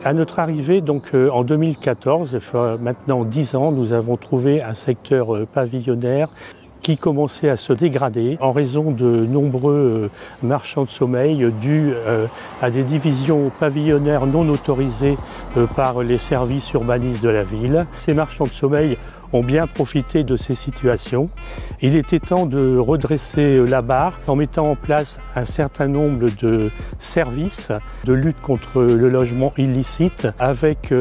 À notre arrivée, donc en 2014, maintenant 10 ans, nous avons trouvé un secteur pavillonnaire qui commençait à se dégrader en raison de nombreux marchands de sommeil dus à des divisions pavillonnaires non autorisées par les services urbanistes de la ville. Ces marchands de sommeil ont bien profité de ces situations. Il était temps de redresser la barre en mettant en place un certain nombre de services de lutte contre le logement illicite avec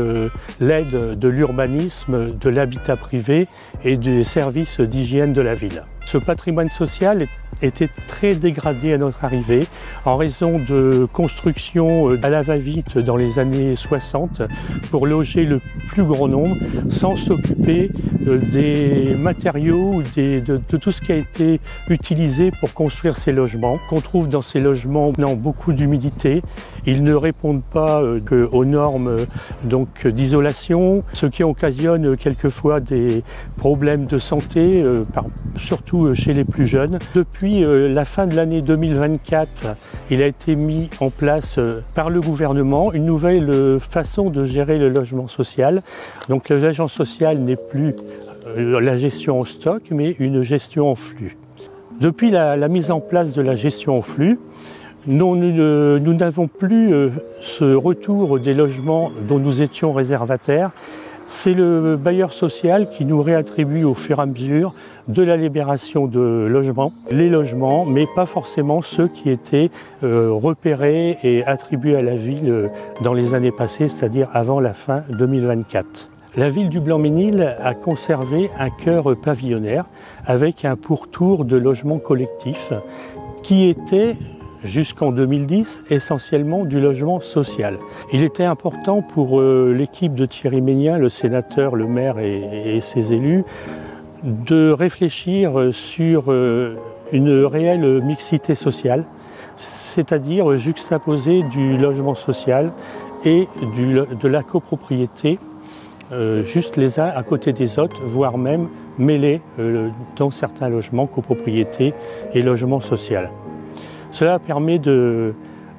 l'aide de l'urbanisme, de l'habitat privé et des services d'hygiène de la ville. Ce patrimoine social était très dégradé à notre arrivée en raison de constructions à la va-vite dans les années 60 pour loger le plus grand nombre sans s'occuper des matériaux, de tout ce qui a été utilisé pour construire ces logements. Qu'on trouve dans ces logements beaucoup d'humidité, ils ne répondent pas aux normes d'isolation, ce qui occasionne quelquefois des problèmes de santé, surtout chez les plus jeunes. Depuis la fin de l'année 2024, il a été mis en place par le gouvernement une nouvelle façon de gérer le logement social. Donc le logement social n'est plus la gestion en stock, mais une gestion en flux. Depuis la mise en place de la gestion en flux, nous n'avons plus ce retour des logements dont nous étions réservataires. C'est le bailleur social qui nous réattribue au fur et à mesure de la libération de logements, les logements, mais pas forcément ceux qui étaient repérés et attribués à la ville dans les années passées, c'est-à-dire avant la fin 2024. La ville du Blanc-Ménil a conservé un cœur pavillonnaire avec un pourtour de logements collectifs qui était jusqu'en 2010, essentiellement du logement social. Il était important pour l'équipe de Thierry Mégnien, le sénateur, le maire et ses élus, de réfléchir sur une réelle mixité sociale, c'est-à-dire juxtaposer du logement social et de la copropriété, juste les uns à côté des autres, voire même mêlés dans certains logements, copropriété et logement social. Cela permet de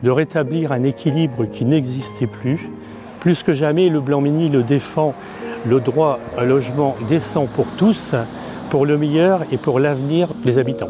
rétablir un équilibre qui n'existait plus. Plus que jamais, le Blanc-Ménil défend le droit à un logement décent pour tous, pour le meilleur et pour l'avenir des habitants.